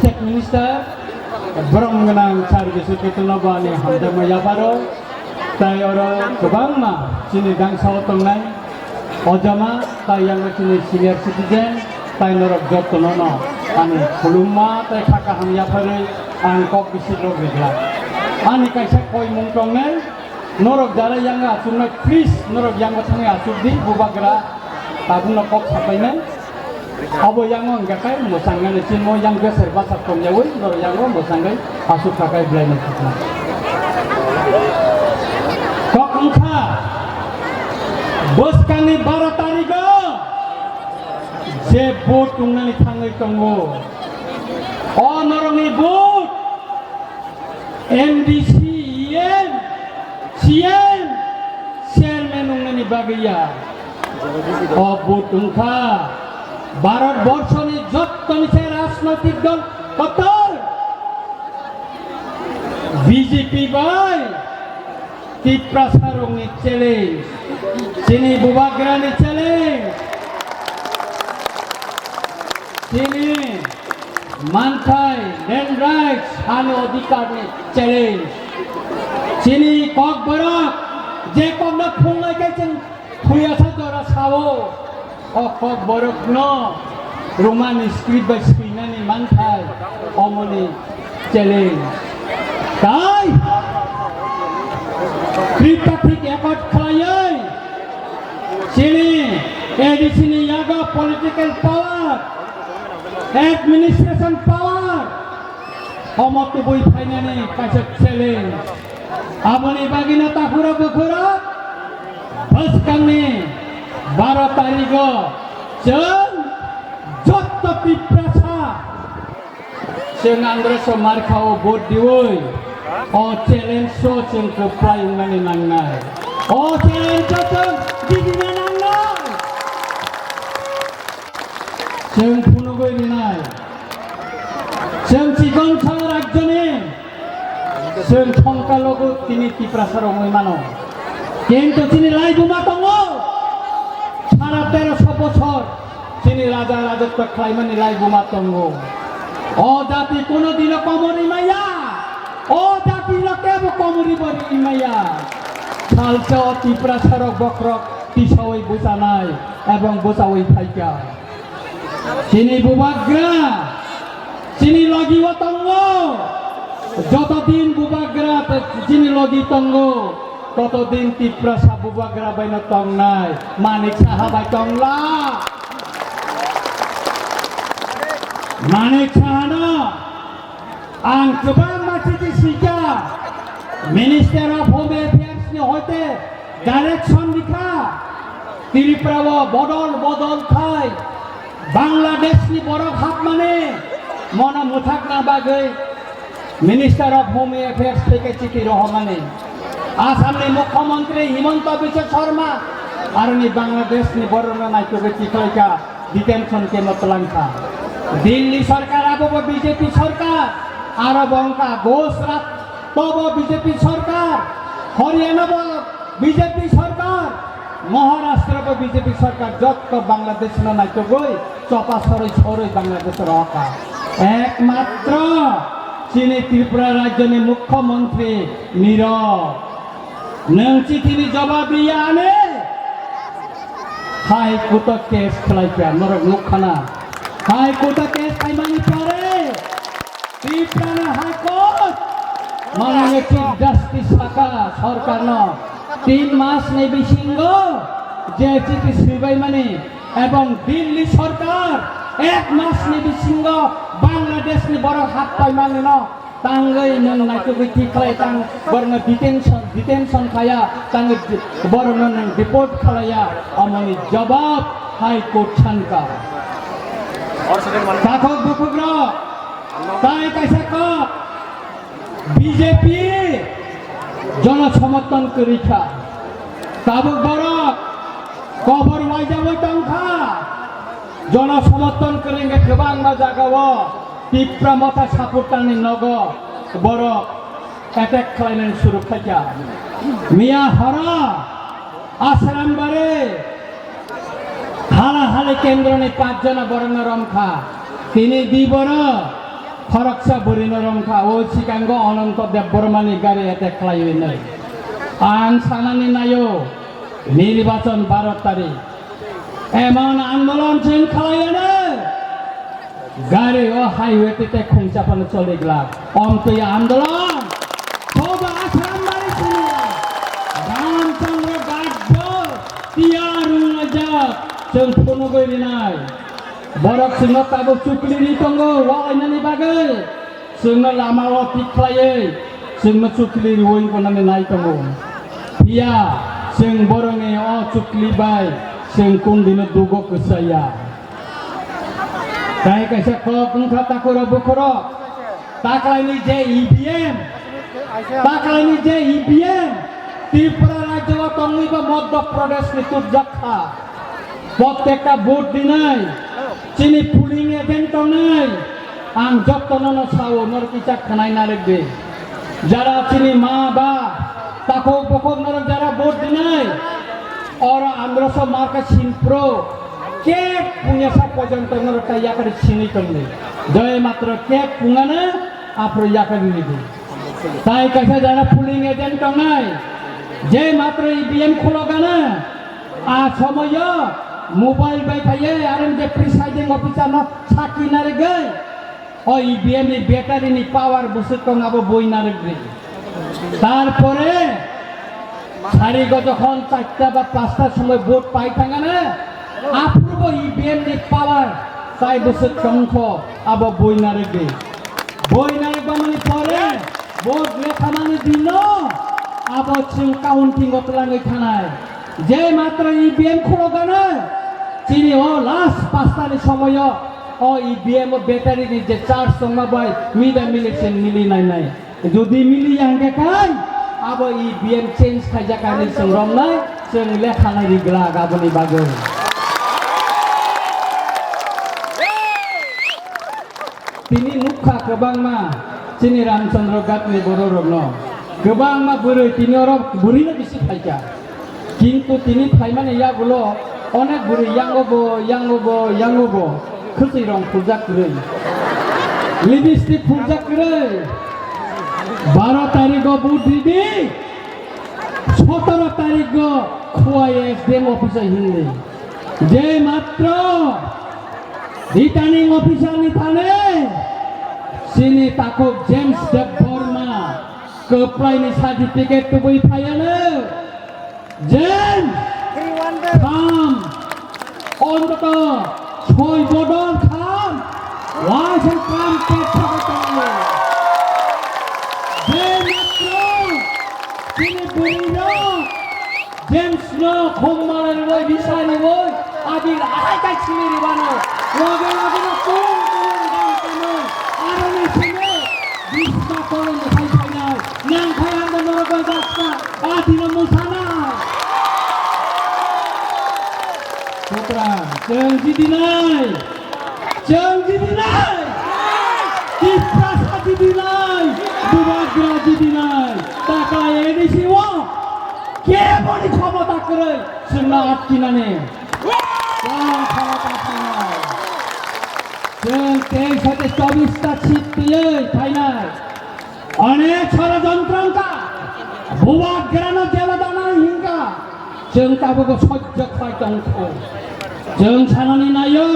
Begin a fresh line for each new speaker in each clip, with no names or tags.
Chief Minister Bromganang Service Kitulabani Hamdamaya Baro Tai Oro Kubangma Sini Gangsao Tongnai Ojama Tai Yang Sini Senior Citizen Tai Norok Jotonono Ani Kulumma Tai Kaka Hamya Pare Angkok Bisiro Gila Ani Kaisa Koi Mungtongnai Norok Dara Yang Asumna Chris Norok Yang Tangi Asubdi Bubagra Tabuna Kok Sapainai Abo yang enggak kayak mau sanggah cino yang gue serba satu nyawa, nor yang gue mau sanggah asuk pakai belanja kita. Kok engkau bos kami barat tariga, sebut tunggal tanggai tunggu. Oh norong ibut, MDC, CN, chairman tunggal bagiya. Oh but engkau ভারতবর্ষে যত রাজনৈতিক দল কত BJP ভাই তীব্রাসারঙ্গের challenge চিনি বুবাগ্রানি challenge চিনি মানথাই land rights হানি অধিকার challenge চিনি ককবরক যে কমনা ফুংলাই গাইছেন ফুয়াছা জরা সাবো Okok borok no Roman script by screenani manthai omoni challenge tai tripartite accord khalayai sini edisini yaga political power administration power omotu boi phainani kaisa challenge aboni bagina takura bukhura baskangni 12 तारीख जों जत पिप्रासा जों आंद्रस मारखाव vote दिवै अ challenge जों प्राय माने नांनाय अ challenge जों दिदिना नांनाय जों फुनुगै दिनाय जों सिगनसा राज्यनि जों संकालगो तिनि पिप्रासाराव मानो किन्तु तिनि लाइबुमा दङ সারা 1300 বছর তিনি রাজা রাজত্ব খাইমানি লাইগুমা তঙ্গ ও জাতি কোনদিনও কমরি মাইয়া ও জাতি লোকেব কমরি বরি মাইয়া সালচা ত্রিপুরা সড়ক বক্রক তিসাওই বুঝা নাই এবং বোঝাওই থাইকা তিনি বুবাগ্রা তিনি লগিও তঙ্গ যতদিন বুবাগ্রা তিনি লগি তঙ্গ ততদিন ত্রিপুরা সাবুবাগ্রা বাইনা তং নাই মানিক সাহাবাই তংলা মানিক সাহানা आं गोबां मानसि सिगा मिनिस्टार अफ होम एफेयार्स नि हयते डाइरेक्शन दिखा त्रिपुरा बदल बदल खाय बांग्लादेश नि बरफ हात माने मना मुथाकना बागै मिनिस्टार अफ होम एफेयार्स থেকে চিঠি রহমানে आसामनि मुख्यमंत्री हिमंत बिश्व शर्मा आरनि बांग्लादेश नि बरना नायको चिखलका डिटेंशन के मतलंका दिल्ली सरकार अब बीजेपी सरकार आरो बंका गुजरात तब बीजेपी सरकार हरियाणा बीजेपी सरकार महाराष्ट्र बीजेपी सरकार जत बांग्लादेश न नायको गई चपा सरै सरै बांग्लादेश रहा एकमात्र चीनी त्रिपुरा राज्य नि मुख्यमंत्री नीरव नों चिठिनि जवाब दिया आने हाई कोर्ट केस खलाइया नरक मुखाना हाई कोर्ट केस खाइमानि पारे त्रिपुरा हाई कोर्ट माननीय चीफ जस्टिस साका सरकार न 3 मास ने बिसिंग जे चिठि सिबाई माने एवं दिल्ली सरकार 1 मास ने बिसिंग बांग्लादेश नि बड़ हात पाइमानि न तांगै नों नायको गति खालाय तां बरनो डिटेंशन खाया तांगै बरनो नों रिपोर्ट खालाया अमनि जवाब हाई कोर्ट सानका पाठक बुकुग्र ताई कैसा का बीजेपी जन समर्थन करिखा ताबुक बरक कबर वाइजाबै तंखा जन समर्थन करेंगे गोबां मा जागाव तीव्र मता सापुरतानि नग बर अटैक खालायनानै शुरू खाया मिया हरा आश्रम बारे हाला हाले केंद्र ने 5 जना बरन रमखा तिनी दी बर খরকসা বরিনরমখা ও সিগাंगो অনন্ত দেব বর্মানি গাড়ি এতে খালাইনাই আং সানানি নাयो নির্বাচন 12 তারিখ এমন আন্দোলন जों খালাইয়ানো গাড়ি ও হাইওয়েতে খুঁচাপানো চলে গেলা অন্তই আন্দোলন সব আসাম বাড়ি ছিল রামচন্দ্র গাজ্য তিয়ারুঙ্গা जों ফোনো গইলি নাই বরক जोंनो ताबो चुकलिनि दंगो वालायनानि बागै जोंनो लामायाव पिख्लायै जोंनो चुकलिनि वइनखौनानै नाय दंगो पिया जों बरङै अ चुकलिबाय जों कुन्दिनो दुगो गोसाया ताय कायसा कक नोंखा ताखर बुखर ताकलायनि जे इभिएम ताकलायनि जे इभिएम त्रिपुरा राज्यआव दंनिबो मध्य प्रदेशनि तुरजाखा प्रत्येकटा भोट दिनाय चिनी पुलिं एजेंट दंनाय आं जत्तननो सावो नरकिचा खानाय नारेगदे যারা চিনি মা বা তাকো বকম নরক যারা ভোট দিনাই और 1500 मार्का सिनप्रो के पुण्यासा पर्यंत नरक याकारि सिनि तंने जय मात्र के पुंगाना आप्रो याकारि निदि ताई कायसा যারা पुलिं एजेंट दंनाय जे मात्र ईवीएम खोलगाना आ समय मोबाइल बाय थायो आरो जे प्रिसाइडिं अफिसार न साखि नारेगै ओ ईवीएम नि बैटारि नि पावर बुसुत दंआबो बय नारेगै तारपरे सारिगो যখন 4টা বা 5টার সময় ভোট পাই থাঙ্গানা আপ্রুব ईवीएम नि पावर তাই বুসুত সংখ আবো বই নারেগै বই নারেগো মানে পরে ভোট লেখা মানে দিন আবো जों काउंटिंग অতলাङै थानाय যে মাত্র ईवीएम खोलगाना চিনি ও লাস্ট 5টার সময় ও ईवीएम ব্যাটারি नि যে চার্জ দंबाय মিদা মিলেছেন মিলি নাই যদি মিলি আঙ্গে কাই আবো ईवीएम চেঞ্জ খাইজাকানি जों रमनाय जों लेखानाय रिग्ला गाबोनि बागै তিনি মুখা गोबांमा চিনি রামচন্দ্র গাতনি বড়রনো गोबांमा बोरै তিনি অর বুড়িনো বেশি ফাইকা কিন্তু তিনি ফাইমানে ইয়াগুলো অনেক বুড়ি ইয়াঙ্গবো খুশি রং পূজা করে লিপস্টিক পূজা করে 12 তারিখ ভোট দিবি 17 তারিখ খুয়াই এসডিএম অফিসে হিন্দি যে মাত্র রিটার্নিং অফিসার নি থানে সিনি তাকো জেমস দেব বর্মা কপ্লাইনি সার্টিফিকেট তো বই ফায়ানো যেন খাম অন্তত 6 বদল খাম লাইসেন্স কাম পেট থাকতে যে মাত্র তিনি বইরা জেমস নো খোমারের ওই বিষয় ওই আদির আইকা ছিলি বানো লগে লগে কোন গান কেন আরনি ছিলে বিষ্ণা করন খাই খাই না নাম খাই আন্দা নরক যাচ্ছে আদিন মুসানা পুত্রা চংজি দিনাই কিপ্রা সাথী দিনাই দুবাগ্রা দিনাই টাকা এডিসিও কে বড়ি ক্ষমতা করে সুন্না আটকিনানে কোন ক্ষমতা নাই जों 23টা সিট দিয়ে ফাইনাল অনেক ষড়যন্ত্রকা ভুবাগ্রানো জেলাদানা হিংকা जों তাবো সহ্য খাইতংখ जों সানানি নাইও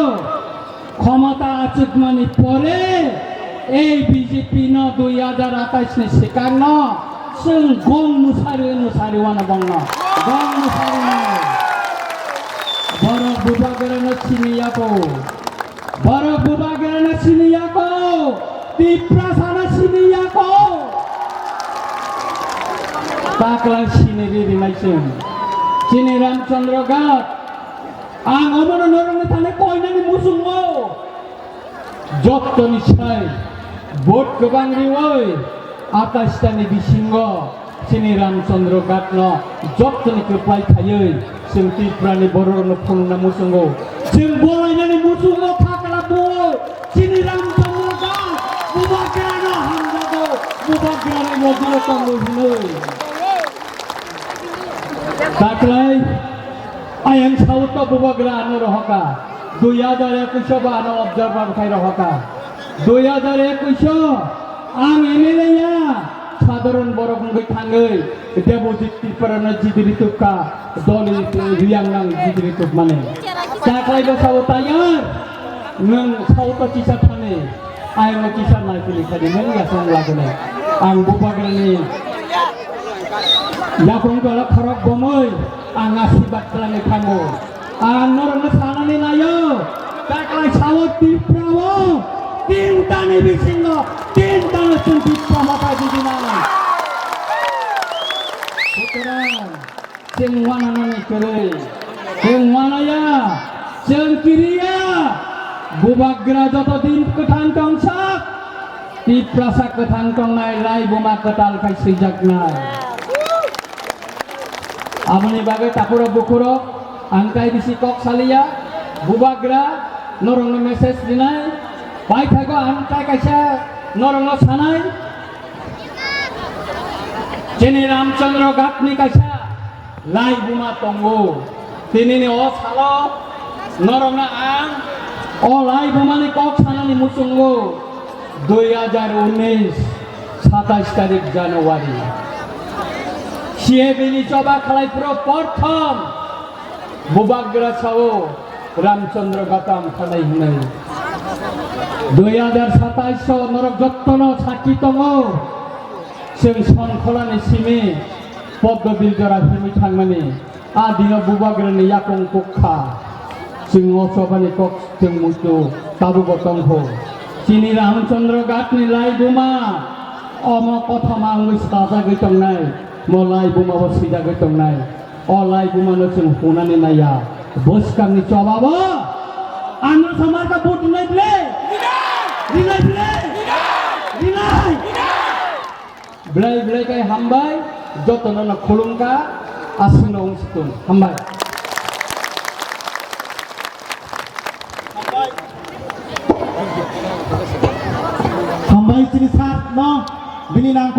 ক্ষমতা আচুকমানি পরে এই বিজেপি ন 2028 নি সিকান্ন जों गं नुसारि वाना बंग गं नुसारि बर बुबागरानो सिनियाको तिप्रा साना सिनियाको ताकला सिनेरि रिमाइसों चिनि रामचंद्र गात आं अमर नरंनि थाने कयनानि मुसुङो जत्तनि साय भोट गोबां रिवै 28टानि बिसिंग चिनि रामचंद्र गातनो जत्तनि गोपाय थायै जों तिप्रानि बर'नो फुंना मुसुङो जों बलायनानि मुसुङो थाकला बो चिनि रामचंद्र गात बुबाग्रानो हामजागो बुबाग्रानि मदिनो तंगो हिनै ताकलाय आयं साउथ बुबाग्रानो रहका 2021 बानो ऑब्जर्वर खाय रहका 2021 ang MLA nya সাধারণ বড় গঙ্গৈ থাঙ্গৈ দেবজিৎ ত্রিপুরানো জিদিরিতুকা দলি রিয়াংনাং জিদিরিতুক মানে চাকলাইबो साव तायार नों सावता चिसा थाने आइनो चिसा नायफिलि खादि नों यासं लागोने आं बुबाग्रानि याखं गला खरक गमै आं आशीर्बाद खालामनो थांगौ आं नरनो सानानै नायो चाकलाय साव ত্রিপুরাও তিনটানি বিছিন্ন তিনটানি ত্রিপুরা মাথা দিদিনা সুতরাং जों वानानानै केरै जों वानाया जों किरिया बुबाग्रा जतदिन गोथां दंसाक टिप्रासा गोथां दंनाय राय बुमा गोताल खाय सैजाकनाय आमनि बागै ताकुरो बुकुरो आंकाय बिसि कक सालिया बुबाग्रा नरंनो मेसेज दिनाय बाय थागो आंकाय कायसा नरंनो सानाय जेने रामचंद्र घाटनि कायसा लाई बुमा तंगो तिनिनि अ सालो नरंना आं अ लाई बुमानि कक सानानि मुसुंगो 2019 27 तारिख जानुवारि सिएबिनि सभा खालायपुराव प्रथम बुबाग्रा साव रामचंद्र घाटाम खालाय होनाय 2027 नरक जत्तन साखि दङ जों सनखलानि सिमि पद्मबिल जरा हिमि थांमानि आ दिनो बुबाग्रानि याकं कुखा जों असबानि कक जों मुसु ताबु गतंखौ चिनि रामचंद्र घाटनि लाई बुमा अम प्रथम आंबो साजागै दंनाय म लाई बुमाबो सिजागै दंनाय अ लाई बुमानो जों हुनानै नाया बसकांनि जवाबो आंनो समारका भोट दिनाय ब्ले दिनाय ब्ले दिनाय ब्ले ब्ले काय हामबाय जतननो खुलुमका आसिनो उसितुन हामबाय
हामबाय सिरि सात न बिनि नाम